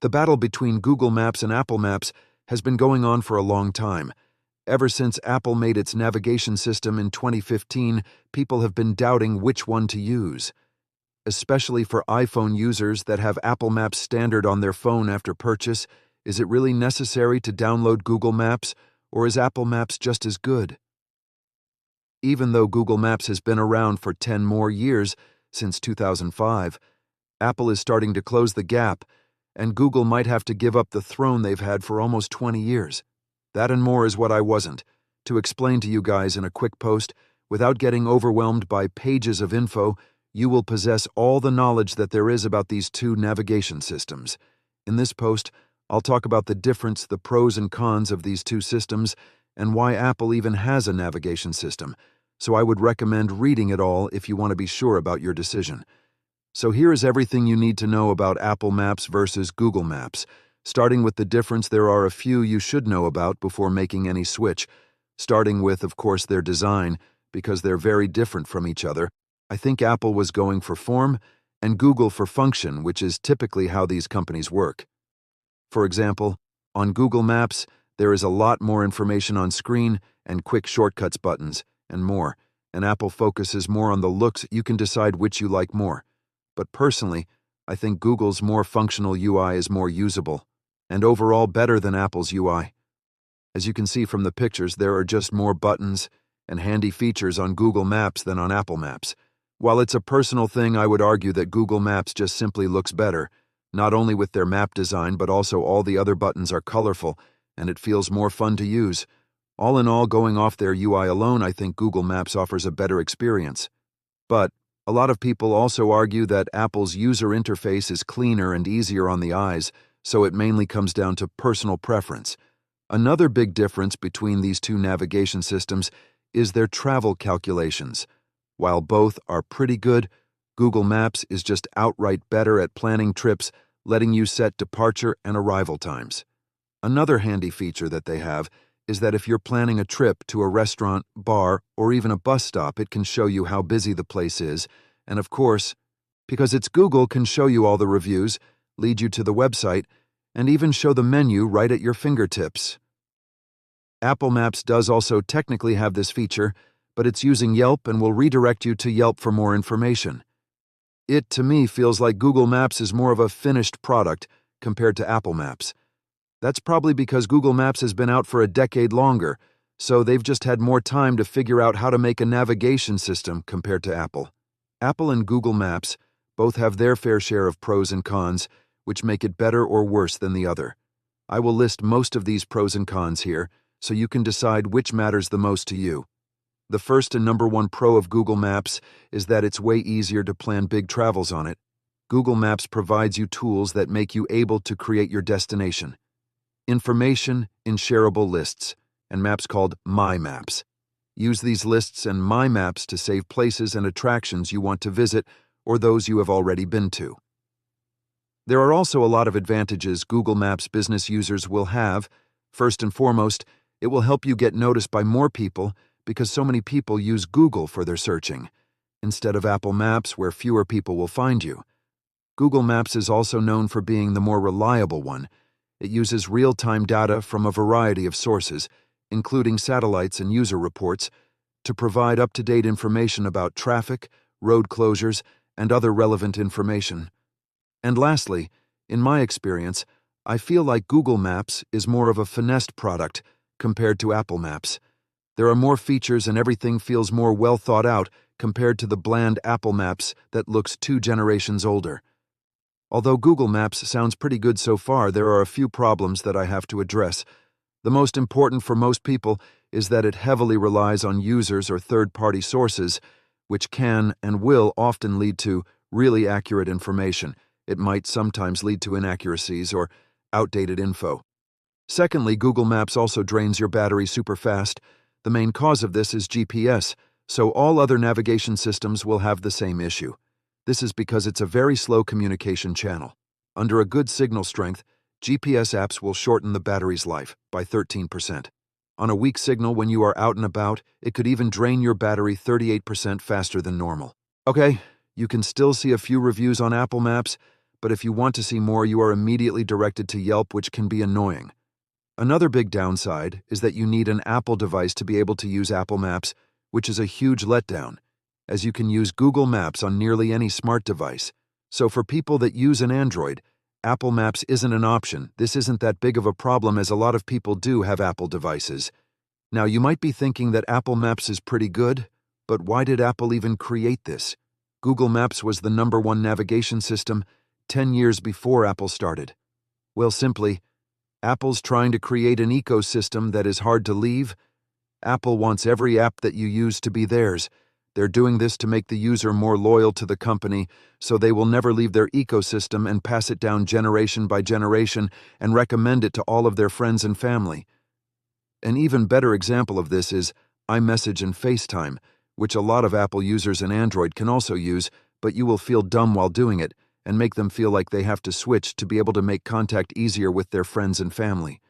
The battle between Google Maps and Apple Maps has been going on for a long time. Ever since Apple made its navigation system in 2015, people have been doubting which one to use. Especially for iPhone users that have Apple Maps standard on their phone after purchase, is it really necessary to download Google Maps, or is Apple Maps just as good? Even though Google Maps has been around for 10 more years, since 2005, Apple is starting to close the gap, and Google might have to give up the throne they've had for almost 20 years. That and more is what I wasn't to explain to you guys in a quick post. Without getting overwhelmed by pages of info, you will possess all the knowledge that there is about these two navigation systems. In this post, I'll talk about the difference, the pros and cons of these two systems, and why Apple even has a navigation system, so I would recommend reading it all if you want to be sure about your decision. So here is everything you need to know about Apple Maps versus Google Maps. Starting with the difference, there are a few you should know about before making any switch, starting with, of course, their design, because they're very different from each other. I think Apple was going for form and Google for function, which is typically how these companies work. For example, on Google Maps, there is a lot more information on screen and quick shortcuts buttons and more, and Apple focuses more on the looks. You can decide which you like more. But personally, I think Google's more functional UI is more usable and overall better than Apple's UI. As you can see from the pictures, there are just more buttons and handy features on Google Maps than on Apple Maps. While it's a personal thing, I would argue that Google Maps just simply looks better, not only with their map design, but also all the other buttons are colorful, and it feels more fun to use. All in all, going off their UI alone, I think Google Maps offers a better experience. But a lot of people also argue that Apple's user interface is cleaner and easier on the eyes, so it mainly comes down to personal preference. Another big difference between these two navigation systems is their travel calculations. While both are pretty good, Google Maps is just outright better at planning trips, letting you set departure and arrival times. Another handy feature that they have is that if you're planning a trip to a restaurant, bar, or even a bus stop, it can show you how busy the place is, and of course, because it's Google, can show you all the reviews, lead you to the website, and even show the menu right at your fingertips. Apple Maps does also technically have this feature, but it's using Yelp and will redirect you to Yelp for more information. It, to me, feels like Google Maps is more of a finished product compared to Apple Maps. That's probably because Google Maps has been out for a decade longer, so they've just had more time to figure out how to make a navigation system compared to Apple. Apple and Google Maps both have their fair share of pros and cons, which make it better or worse than the other. I will list most of these pros and cons here, so you can decide which matters the most to you. The first and number one pro of Google Maps is that it's way easier to plan big travels on it. Google Maps provides you tools that make you able to create your destination. Information in shareable lists, and maps called My Maps. Use these lists and My Maps to save places and attractions you want to visit or those you have already been to. There are also a lot of advantages Google Maps business users will have. First and foremost, it will help you get noticed by more people because so many people use Google for their searching, instead of Apple Maps where fewer people will find you. Google Maps is also known for being the more reliable one. It uses real-time data from a variety of sources, including satellites and user reports, to provide up-to-date information about traffic, road closures, and other relevant information. And lastly, in my experience, I feel like Google Maps is more of a finessed product compared to Apple Maps. There are more features and everything feels more well thought out compared to the bland Apple Maps that looks 2 generations older. Although Google Maps sounds pretty good so far, there are a few problems that I have to address. The most important for most people is that it heavily relies on users or third-party sources, which can and will often lead to really accurate information. It might sometimes lead to inaccuracies or outdated info. Secondly, Google Maps also drains your battery super fast. The main cause of this is GPS, so all other navigation systems will have the same issue. This is because it's a very slow communication channel. Under a good signal strength, GPS apps will shorten the battery's life by 13%. On a weak signal when you are out and about, it could even drain your battery 38% faster than normal. Okay, you can still see a few reviews on Apple Maps, but if you want to see more, you are immediately directed to Yelp, which can be annoying. Another big downside is that you need an Apple device to be able to use Apple Maps, which is a huge letdown, as you can use Google Maps on nearly any smart device. So for people that use an Android, Apple Maps isn't an option. This isn't that big of a problem, as a lot of people do have Apple devices. Now, you might be thinking that Apple Maps is pretty good, but why did Apple even create this? Google Maps was the #1 navigation system 10 years before Apple started. Well, simply, Apple's trying to create an ecosystem that is hard to leave. Apple wants every app that you use to be theirs. They're doing this to make the user more loyal to the company, so they will never leave their ecosystem and pass it down generation by generation and recommend it to all of their friends and family. An even better example of this is iMessage and FaceTime, which a lot of Apple users and Android can also use, but you will feel dumb while doing it and make them feel like they have to switch to be able to make contact easier with their friends and family.